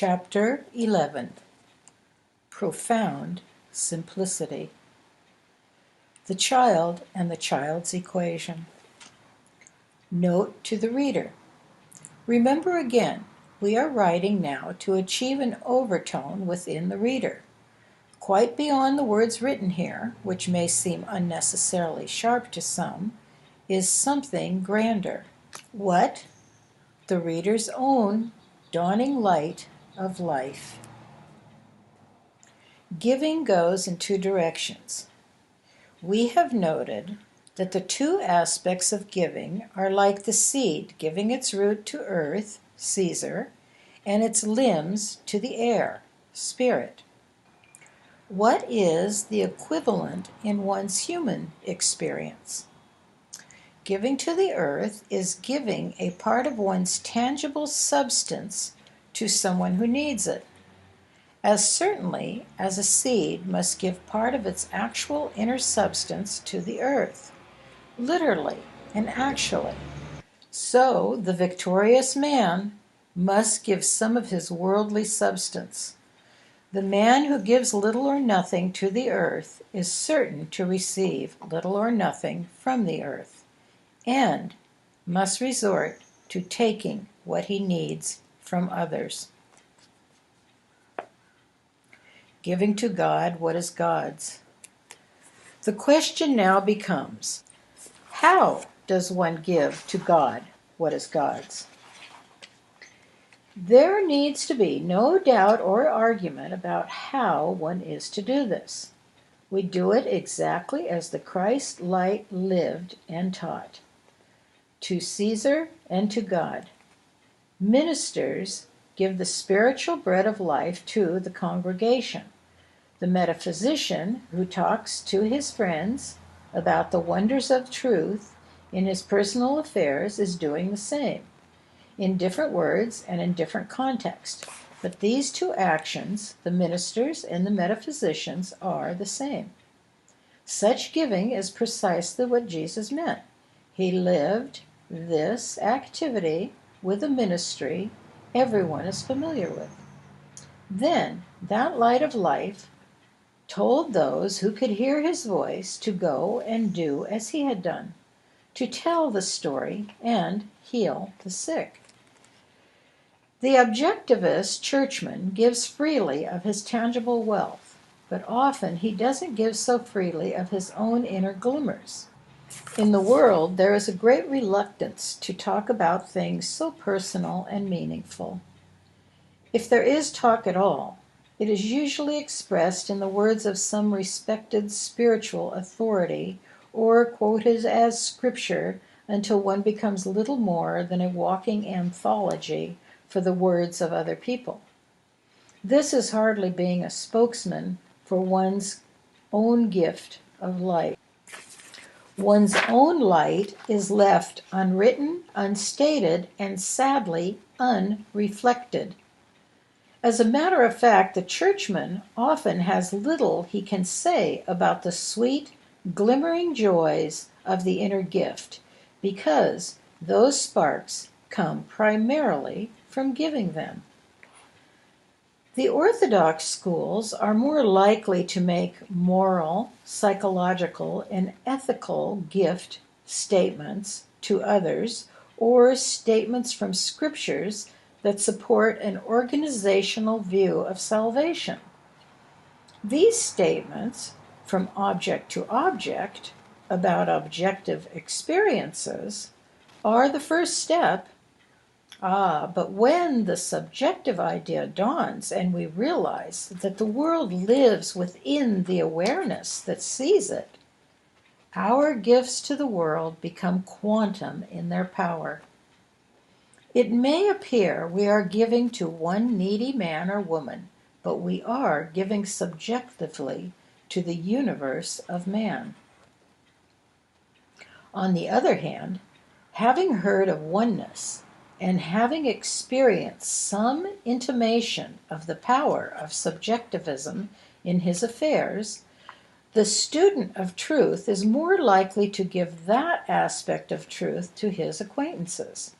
Chapter 11. Profound Simplicity. The Child and the Child's Equation. Note to the reader. Remember again, we are writing now to achieve an overtone within the reader. Quite beyond the words written here, which may seem unnecessarily sharp to some, is something grander. What? The reader's own dawning light of life. Giving goes in two directions. We have noted that the two aspects of giving are like the seed giving its root to earth, Caesar, and its limbs to the air, Spirit. What is the equivalent in one's human experience? Giving to the earth is giving a part of one's tangible substance to someone who needs it, as certainly as a seed must give part of its actual inner substance to the earth, literally and actually. So the victorious man must give some of his worldly substance. The man who gives little or nothing to the earth is certain to receive little or nothing from the earth, and must resort to taking what he needs from others. Giving to God what is God's. The question now becomes, how does one give to God what is God's? There needs to be no doubt or argument about how one is to do this. We do it exactly as the Christ light lived and taught. To Caesar and to God. Ministers give the spiritual bread of life to the congregation. The metaphysician who talks to his friends about the wonders of truth in his personal affairs is doing the same, in different words and in different contexts. But these two actions, the ministers and the metaphysicians, are the same. Such giving is precisely what Jesus meant. He lived this activity with a ministry everyone is familiar with. Then that light of life told those who could hear his voice to go and do as he had done, to tell the story and heal the sick. The objectivist churchman gives freely of his tangible wealth, but often he doesn't give so freely of his own inner glimmers. In the world, there is a great reluctance to talk about things so personal and meaningful. If there is talk at all, it is usually expressed in the words of some respected spiritual authority or quoted as scripture until one becomes little more than a walking anthology for the words of other people. This is hardly being a spokesman for one's own gift of light. One's own light is left unwritten, unstated, and sadly unreflected. As a matter of fact, the churchman often has little he can say about the sweet, glimmering joys of the inner gift, because those sparks come primarily from giving them. The orthodox schools are more likely to make moral, psychological, and ethical gift statements to others, or statements from scriptures that support an organizational view of salvation. These statements, from object to object, about objective experiences, are the first step. But when the subjective idea dawns and we realize that the world lives within the awareness that sees it, our gifts to the world become quantum in their power. It may appear we are giving to one needy man or woman, but we are giving subjectively to the universe of man. On the other hand, having heard of oneness, and having experienced some intimation of the power of subjectivism in his affairs, the student of truth is more likely to give that aspect of truth to his acquaintances.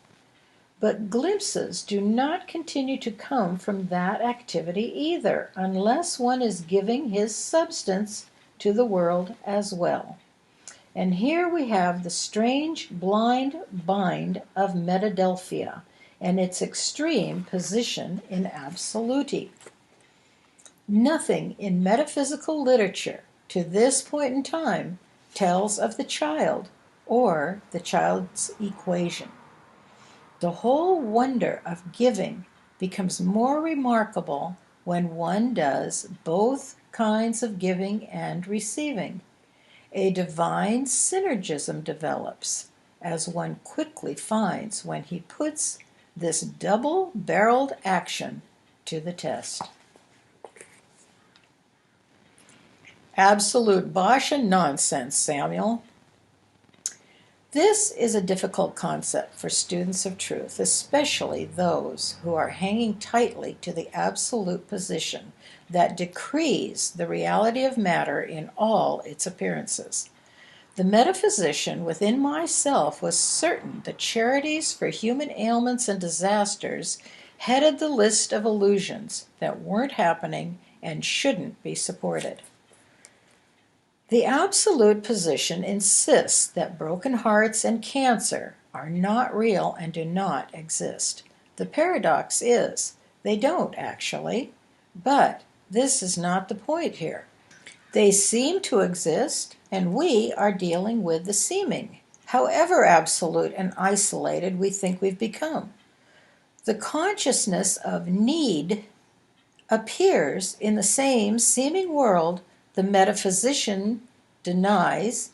But glimpses do not continue to come from that activity either, unless one is giving his substance to the world as well. And here we have the strange blind bind of Metadelphia and its extreme position in absoluti. Nothing in metaphysical literature to this point in time tells of the child or the child's equation. The whole wonder of giving becomes more remarkable when one does both kinds of giving and receiving. A divine synergism develops, as one quickly finds when he puts this double-barreled action to the test. Absolute bosh and nonsense, Samuel. This is a difficult concept for students of truth, especially those who are hanging tightly to the absolute position that decrees the reality of matter in all its appearances. The metaphysician within myself was certain that charities for human ailments and disasters headed the list of illusions that weren't happening and shouldn't be supported. The absolute position insists that broken hearts and cancer are not real and do not exist. The paradox is, they don't actually, but this is not the point here. They seem to exist, and we are dealing with the seeming, however absolute and isolated we think we've become. The consciousness of need appears in the same seeming world the metaphysician denies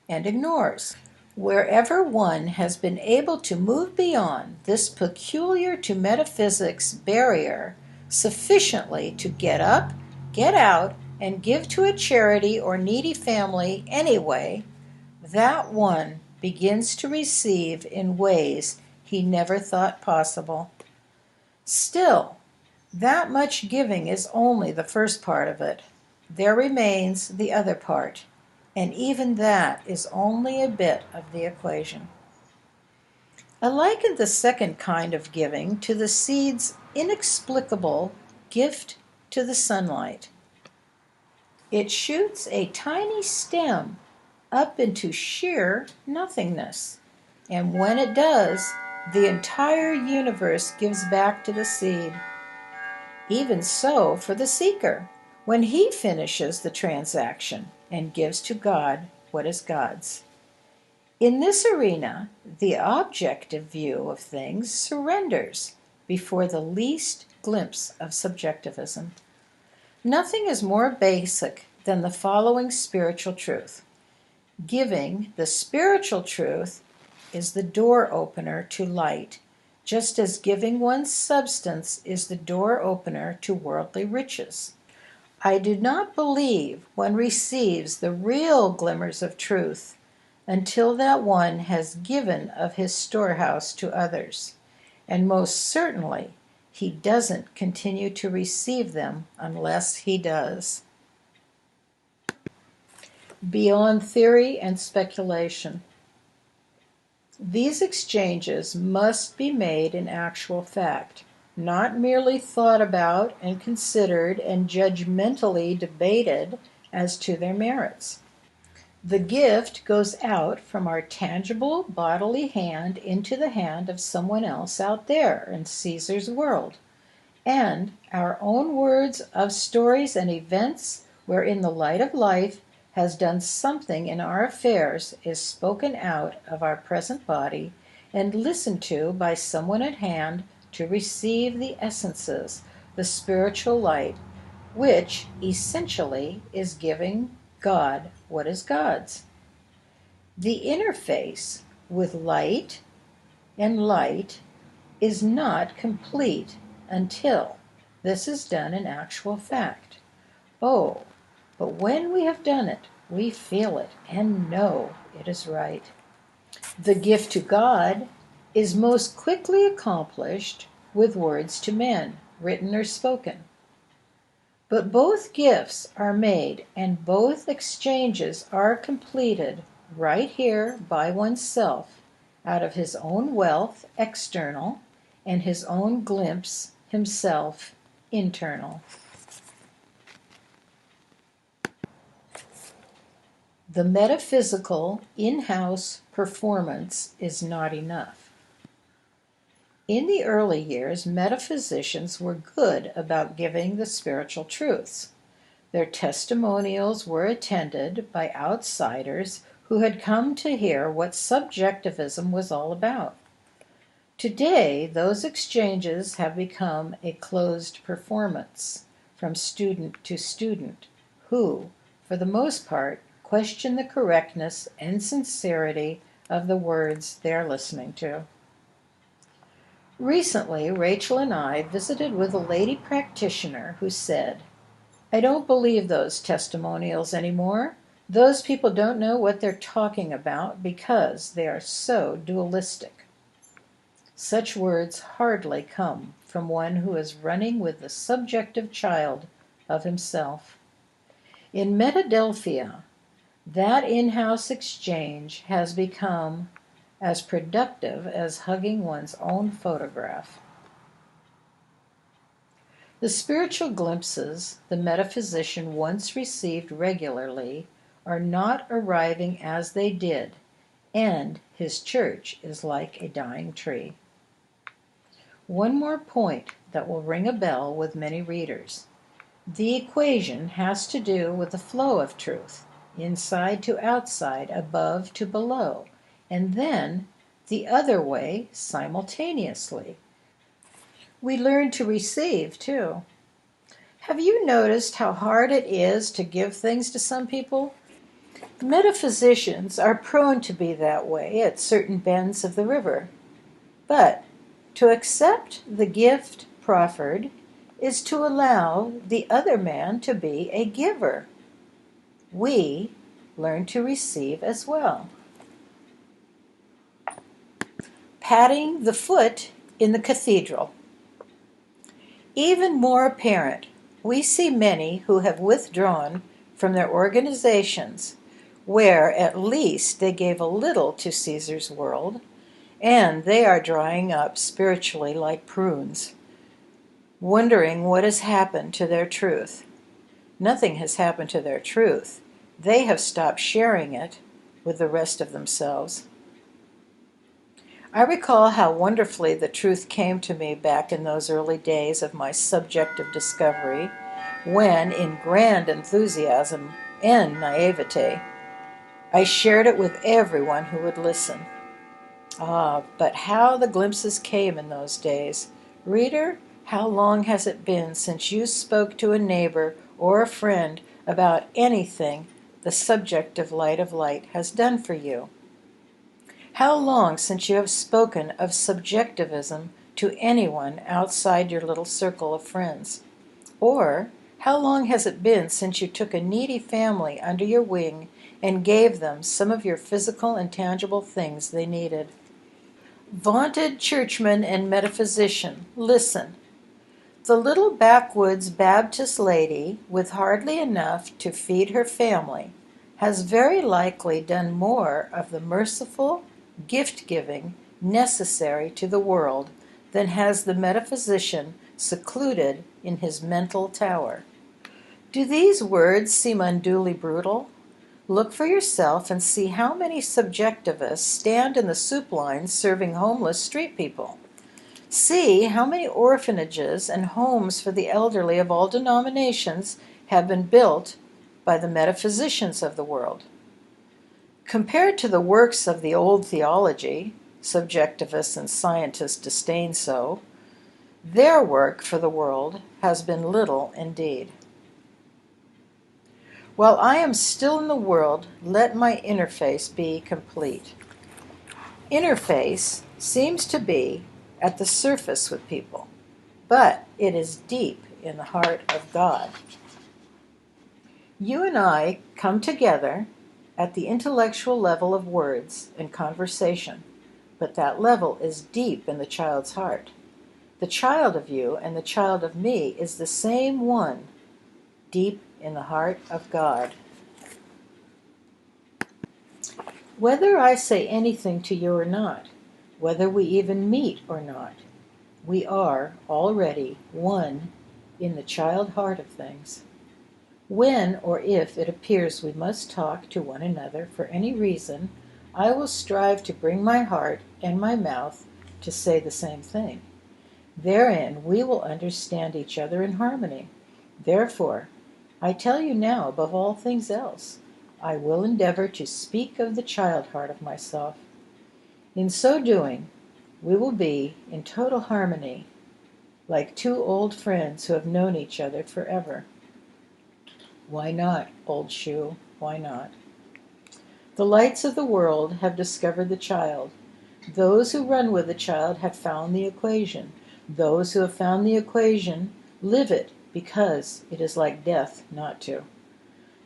and ignores. Wherever one has been able to move beyond this peculiar to metaphysics barrier sufficiently to get up, get out, and give to a charity or needy family anyway, that one begins to receive in ways he never thought possible. Still, that much giving is only the first part of it. There remains the other part, and even that is only a bit of the equation. I liken the second kind of giving to the seed's inexplicable gift to the sunlight. It shoots a tiny stem up into sheer nothingness, and when it does, the entire universe gives back to the seed. Even so for the seeker, when he finishes the transaction and gives to God what is God's. In this arena, the objective view of things surrenders before the least glimpse of subjectivism. Nothing is more basic than the following spiritual truth. Giving, the spiritual truth, is the door opener to light, just as giving one's substance is the door opener to worldly riches. I do not believe one receives the real glimmers of truth until that one has given of his storehouse to others, and most certainly he doesn't continue to receive them unless he does. Beyond theory and speculation. These exchanges must be made in actual fact, not merely thought about and considered and judgmentally debated as to their merits. The gift goes out from our tangible bodily hand into the hand of someone else out there in Caesar's world, and our own words of stories and events wherein the light of life has done something in our affairs is spoken out of our present body and listened to by someone at hand to receive the essences, the spiritual light, which essentially is giving God what is God's. The interface with light and light is not complete until this is done in actual fact. Oh, but when we have done it, we feel it and know it is right. The gift to God is most quickly accomplished with words to men, written or spoken. But both gifts are made and both exchanges are completed right here by oneself, out of his own wealth, external, and his own glimpse, himself, internal. The metaphysical in-house performance is not enough. In the early years, metaphysicians were good about giving the spiritual truths. Their testimonials were attended by outsiders who had come to hear what subjectivism was all about. Today, those exchanges have become a closed performance from student to student, who, for the most part, question the correctness and sincerity of the words they are listening to. Recently, Rachel and I visited with a lady practitioner who said, "I don't believe those testimonials anymore. Those people don't know what they're talking about because they are so dualistic." Such words hardly come from one who is running with the subjective child of himself. In Metadelphia, that in-house exchange has become as productive as hugging one's own photograph. The spiritual glimpses the metaphysician once received regularly are not arriving as they did, and his church is like a dying tree. One more point that will ring a bell with many readers. The equation has to do with the flow of truth, inside to outside, above to below, and then the other way simultaneously. We learn to receive, too. Have you noticed how hard it is to give things to some people? Metaphysicians are prone to be that way at certain bends of the river. But to accept the gift proffered is to allow the other man to be a giver. We learn to receive as well. Patting the foot in the cathedral. Even more apparent, we see many who have withdrawn from their organizations, where at least they gave a little to Caesar's world, and they are drying up spiritually like prunes, wondering what has happened to their truth. Nothing has happened to their truth. They have stopped sharing it with the rest of themselves. I recall how wonderfully the truth came to me back in those early days of my subjective discovery, when, in grand enthusiasm and naivete, I shared it with everyone who would listen. Ah, but how the glimpses came in those days. Reader, how long has it been since you spoke to a neighbor or a friend about anything the subjective light of light has done for you? How long since you have spoken of subjectivism to anyone outside your little circle of friends? Or how long has it been since you took a needy family under your wing and gave them some of your physical and tangible things they needed? Vaunted churchman and metaphysician, listen. The little backwoods Baptist lady, with hardly enough to feed her family, has very likely done more of the merciful gift-giving necessary to the world than has the metaphysician secluded in his mental tower. Do these words seem unduly brutal? Look for yourself and see how many subjectivists stand in the soup lines serving homeless street people. See how many orphanages and homes for the elderly of all denominations have been built by the metaphysicians of the world. Compared to the works of the old theology, subjectivists and scientists disdain so, their work for the world has been little indeed. While I am still in the world, let my interface be complete. Interface seems to be at the surface with people, but it is deep in the heart of God. You and I come together at the intellectual level of words and conversation, but that level is deep in the child's heart. The child of you and the child of me is the same one, deep in the heart of God. Whether I say anything to you or not, whether we even meet or not, We are already one in the child heart of things. When or if it appears we must talk to one another for any reason, I will strive to bring my heart and my mouth to say the same thing. Therein we will understand each other in harmony. Therefore, I tell you now, above all things else, I will endeavor to speak of the child heart of myself. In so doing, we will be in total harmony, like two old friends who have known each other forever. Why not, old shoe? Why not? The lights of the world have discovered the child. Those who run with the child have found the equation. Those who have found the equation live it because it is like death not to.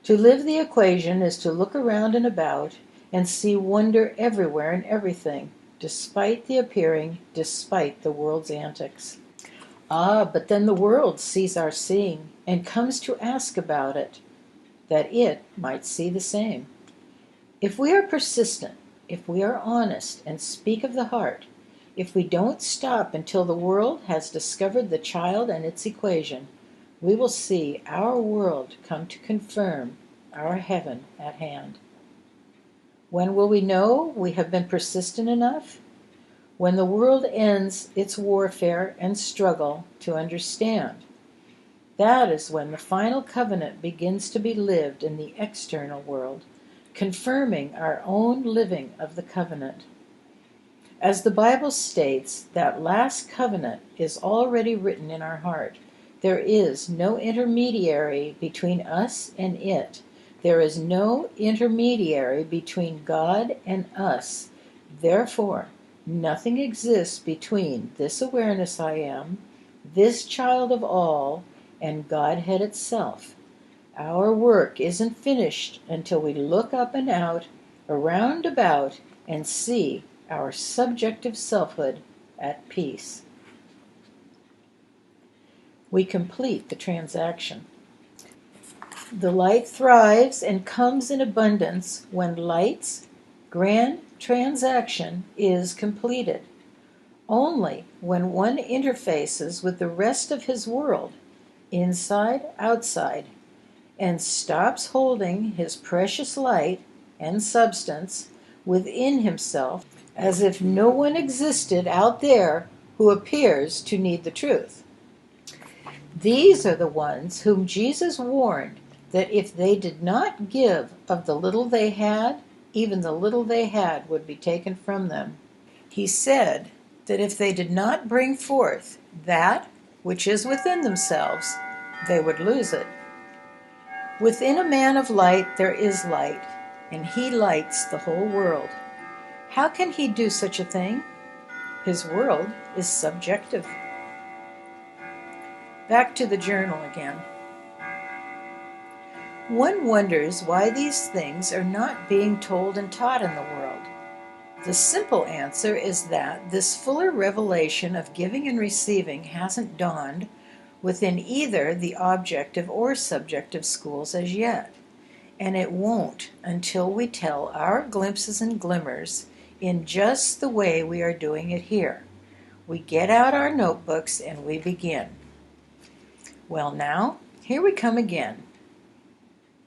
To live the equation is to look around and about and see wonder everywhere and everything, despite the world's antics. Ah, but then the world sees our seeing and comes to ask about it, that it might see the same. If we are persistent, if we are honest and speak of the heart, if we don't stop until the world has discovered the child and its equation, we will see our world come to confirm our heaven at hand. When will we know we have been persistent enough? When the world ends its warfare and struggle to understand. That is when the final covenant begins to be lived in the external world, confirming our own living of the covenant. As the Bible states, that last covenant is already written in our heart. There is no intermediary between us and it. There is no intermediary between God and us. Therefore, nothing exists between this awareness I am, this child of all, and Godhead itself. Our work isn't finished until we look up and out, around about, and see our subjective selfhood at peace. We complete the transaction. The light thrives and comes in abundance when light's grand transaction is completed. Only when one interfaces with the rest of his world, inside, outside, and stops holding his precious light and substance within himself as if no one existed out there who appears to need the truth. These are the ones whom Jesus warned that if they did not give of the little they had, even the little they had would be taken from them. He said that if they did not bring forth that which is within themselves, they would lose it. Within a man of light there is light, and he lights the whole world. How can he do such a thing? His world is subjective. Back to the journal again. One wonders why these things are not being told and taught in the world. The simple answer is that this fuller revelation of giving and receiving hasn't dawned within either the objective or subjective schools as yet, and it won't until we tell our glimpses and glimmers in just the way we are doing it here. We get out our notebooks and we begin. Well, now, here we come again,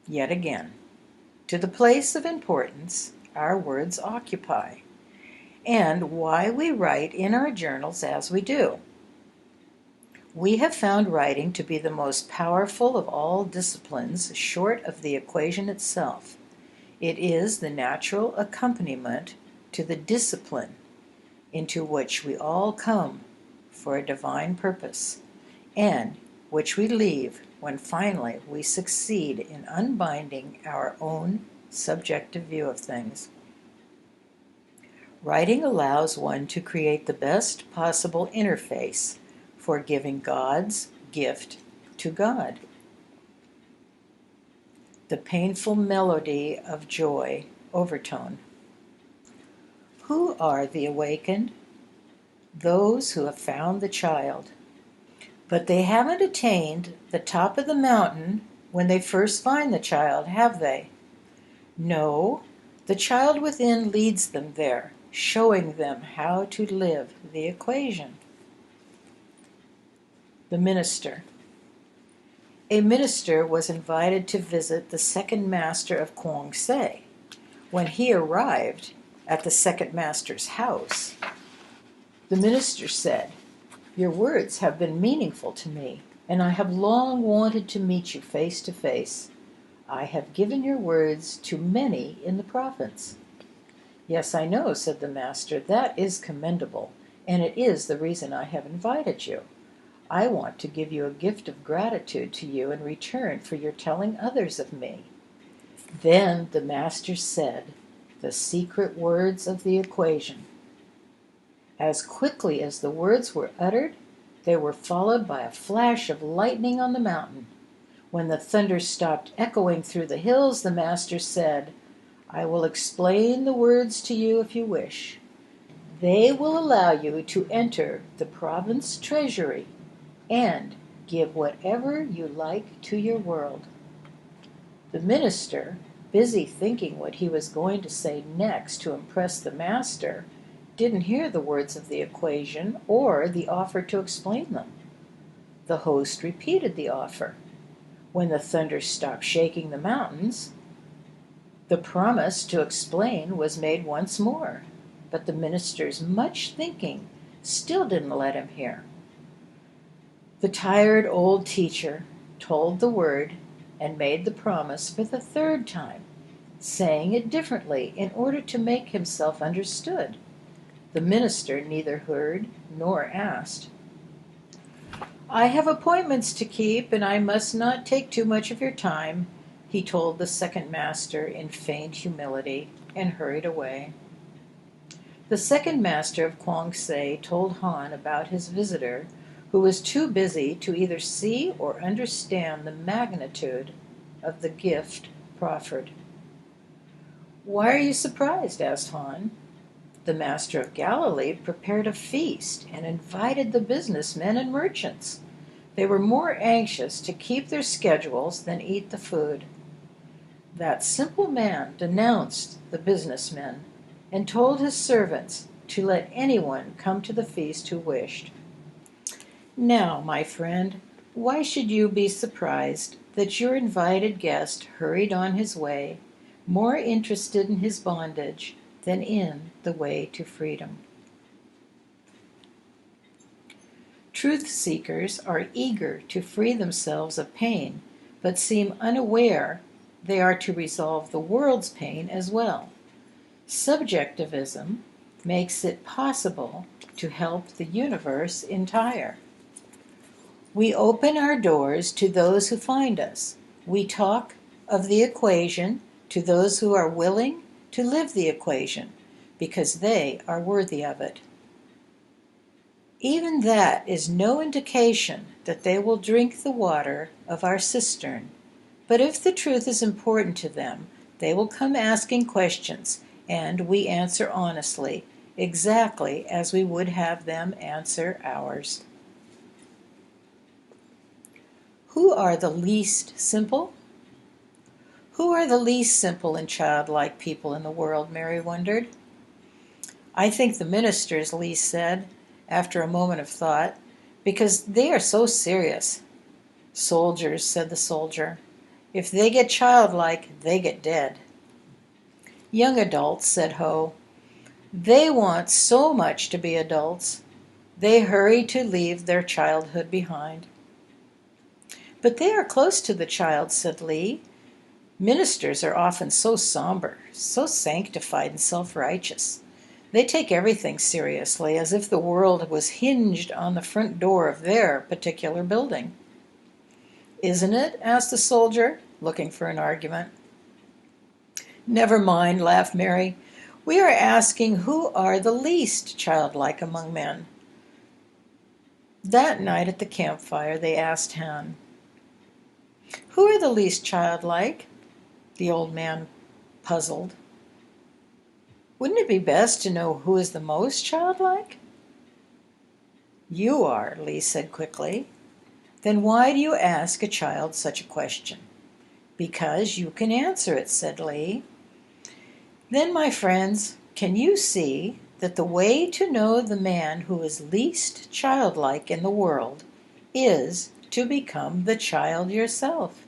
yet again, to the place of importance our words occupy, and why we write in our journals as we do. We have found writing to be the most powerful of all disciplines short of the equation itself. It is the natural accompaniment to the discipline into which we all come for a divine purpose, and which we leave when finally we succeed in unbinding our own subjective view of things. Writing allows one to create the best possible interface for giving God's gift to God. The painful melody of joy, overtone. Who are the awakened? Those who have found the child. But they haven't attained the top of the mountain when they first find the child, have they? No, the child within leads them there, showing them how to live the equation. The minister. A minister was invited to visit the second master of Kwong Se. When he arrived at the second master's house, the minister said, "Your words have been meaningful to me, and I have long wanted to meet you face to face. I have given your words to many in the province." "Yes, I know," said the master. "That is commendable, and it is the reason I have invited you. I want to give you a gift of gratitude to you in return for your telling others of me." Then the master said the secret words of the equation. As quickly as the words were uttered, they were followed by a flash of lightning on the mountain. When the thunder stopped echoing through the hills, the master said, "I will explain the words to you if you wish. They will allow you to enter the province treasury and give whatever you like to your world." The minister, busy thinking what he was going to say next to impress the master, didn't hear the words of the equation or the offer to explain them. The host repeated the offer. When the thunder stopped shaking the mountains, the promise to explain was made once more, but the minister's much thinking still didn't let him hear. The tired old teacher told the word and made the promise for the third time, saying it differently in order to make himself understood. The minister neither heard nor asked. "I have appointments to keep, and I must not take too much of your time," he told the second master in feigned humility, and hurried away. The second master of Kwong Se told Han about his visitor, who was too busy to either see or understand the magnitude of the gift proffered. "Why are you surprised?" asked Han. "The master of Galilee prepared a feast and invited the businessmen and merchants. They were more anxious to keep their schedules than eat the food." That simple man denounced the businessmen and told his servants to let anyone come to the feast who wished. Now, my friend, why should you be surprised that your invited guest hurried on his way, more interested in his bondage than in the way to freedom? Truth seekers are eager to free themselves of pain, but seem unaware they are to resolve the world's pain as well. Subjectivism makes it possible to help the universe entire. We open our doors to those who find us. We talk of the equation to those who are willing to live the equation, because they are worthy of it. Even that is no indication that they will drink the water of our cistern, but if the truth is important to them, they will come asking questions, and we answer honestly, exactly as we would have them answer ours. Who are the least simple? Who are the least simple and childlike people in the world, Mary wondered. "I think the ministers," Lee said, after a moment of thought, "because they are so serious." "Soldiers," said the soldier. "If they get childlike, they get dead." "Young adults," said Ho. "They want so much to be adults. They hurry to leave their childhood behind." "But they are close to the child," said Lee. "Ministers are often so somber, so sanctified and self-righteous. They take everything seriously, as if the world was hinged on the front door of their particular building." "Isn't it?" asked the soldier, looking for an argument. "Never mind," laughed Mary. "We are asking who are the least childlike among men." That night at the campfire they asked Han, "Who are the least childlike?" The old man puzzled. "Wouldn't it be best to know who is the most childlike?" "You are," Lee said quickly. "Then why do you ask a child such a question?" "Because you can answer it," said Lee. "Then, my friends, can you see that the way to know the man who is least childlike in the world is to become the child yourself.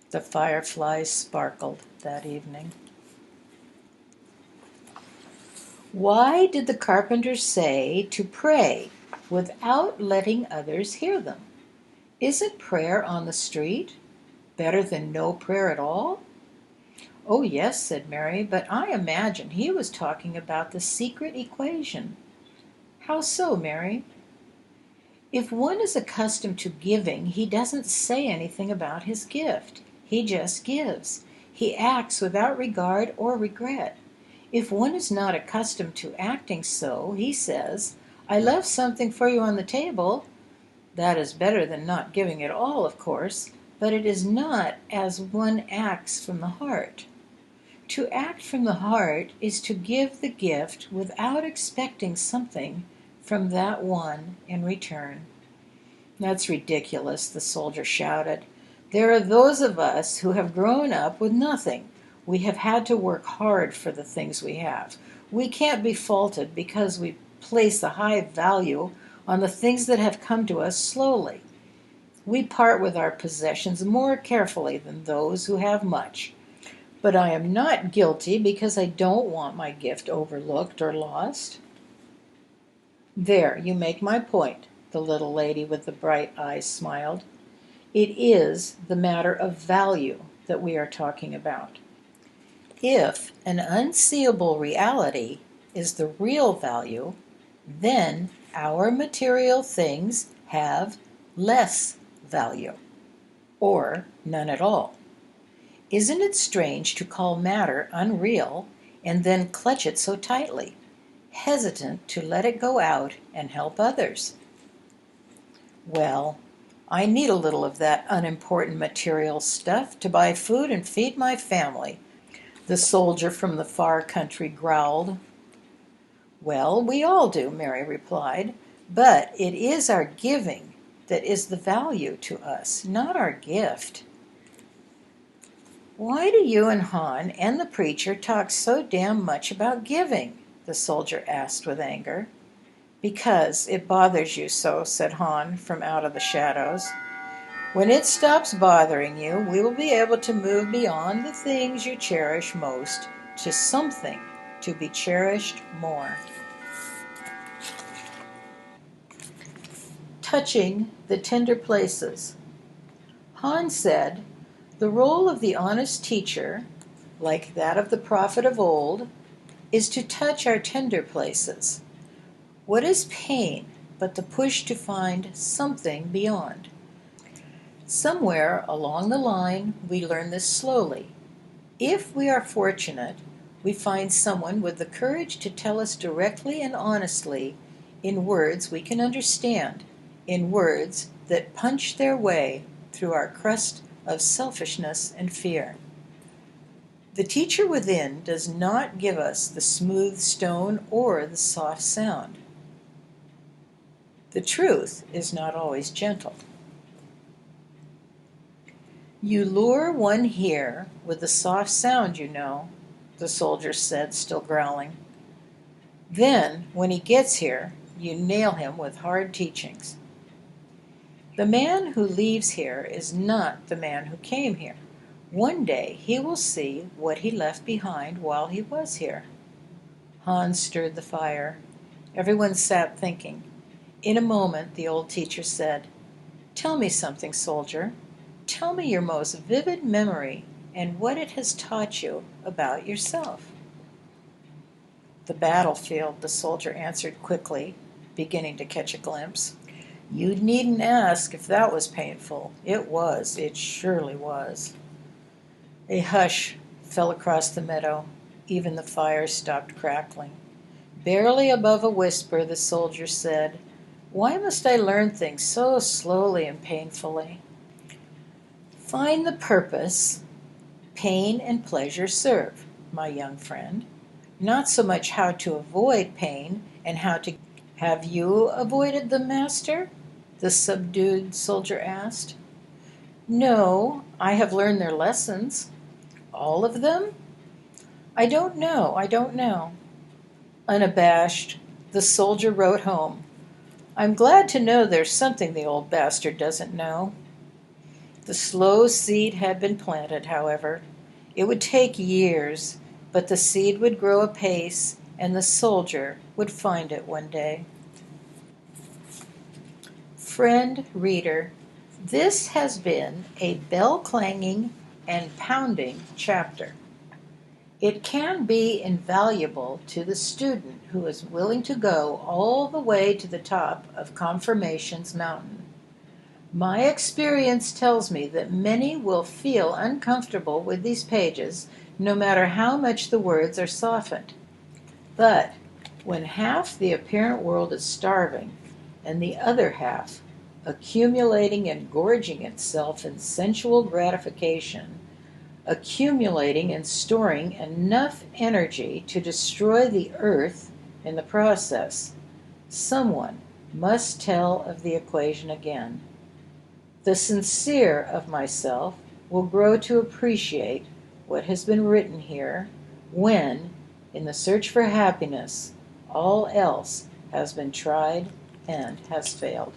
The fireflies sparkled that evening. Why did the carpenter say to pray without letting others hear them? Isn't prayer on the street better than no prayer at all? Oh, yes, said Mary, but I imagine he was talking about the secret equation. How so, Mary? If one is accustomed to giving, he doesn't say anything about his gift. He just gives. He acts without regard or regret. If one is not accustomed to acting so, he says, I left something for you on the table. That is better than not giving at all, of course, but it is not as one acts from the heart. To act from the heart is to give the gift without expecting something from that one in return. That's ridiculous, the soldier shouted. There are those of us who have grown up with nothing. We have had to work hard for the things we have. We can't be faulted because we place a high value on the things that have come to us slowly. We part with our possessions more carefully than those who have much. But I am not guilty because I don't want my gift overlooked or lost. There, you make my point, the little lady with the bright eyes smiled. It is the matter of value that we are talking about. If an unseeable reality is the real value, then our material things have less value, or none at all. Isn't it strange to call matter unreal and then clutch it so tightly, hesitant to let it go out and help others? Well, I need a little of that unimportant material stuff to buy food and feed my family, the soldier from the far country growled. Well, we all do, Mary replied, but it is our giving that is the value to us, not our gift. Why do you and Han and the preacher talk so damn much about giving? The soldier asked with anger. Because it bothers you so, said Han from out of the shadows. When it stops bothering you, we will be able to move beyond the things you cherish most to something to be cherished more. Touching the tender places. Han said, the role of the honest teacher, like that of the prophet of old, is to touch our tender places. What is pain but the push to find something beyond? Somewhere along the line, we learn this slowly. If we are fortunate, we find someone with the courage to tell us directly and honestly, in words we can understand, in words that punch their way through our crust of selfishness and fear. The teacher within does not give us the smooth stone or the soft sound. The truth is not always gentle. You lure one here with the soft sound, you know, the soldier said, still growling. Then, when he gets here, you nail him with hard teachings. The man who leaves here is not the man who came here. One day he will see what he left behind while he was here. Hans stirred the fire. Everyone sat thinking. In a moment, the old teacher said, Tell me something, soldier. Tell me your most vivid memory and what it has taught you about yourself. The battlefield, the soldier answered quickly, beginning to catch a glimpse. You needn't ask if that was painful. It was. It surely was. A hush fell across the meadow. Even the fire stopped crackling. Barely above a whisper, the soldier said, Why must I learn things so slowly and painfully? Find the purpose pain and pleasure serve, my young friend. Not so much how to avoid pain and how to... Have you avoided them, master? The subdued soldier asked. No, I have learned their lessons. All of them? I don't know. Unabashed, the soldier wrote home. I'm glad to know there's something the old bastard doesn't know. The slow seed had been planted, however. It would take years, but the seed would grow apace, and the soldier would find it one day. Friend reader, this has been a bell-clanging and pounding chapter. It can be invaluable to the student who is willing to go all the way to the top of confirmation's mountain. My experience tells me that many will feel uncomfortable with these pages, no matter how much the words are softened. But when half the apparent world is starving, and the other half accumulating and gorging itself in sensual gratification, accumulating and storing enough energy to destroy the earth in the process, someone must tell of the equation again. The sincere of myself will grow to appreciate what has been written here when, in the search for happiness, all else has been tried and has failed.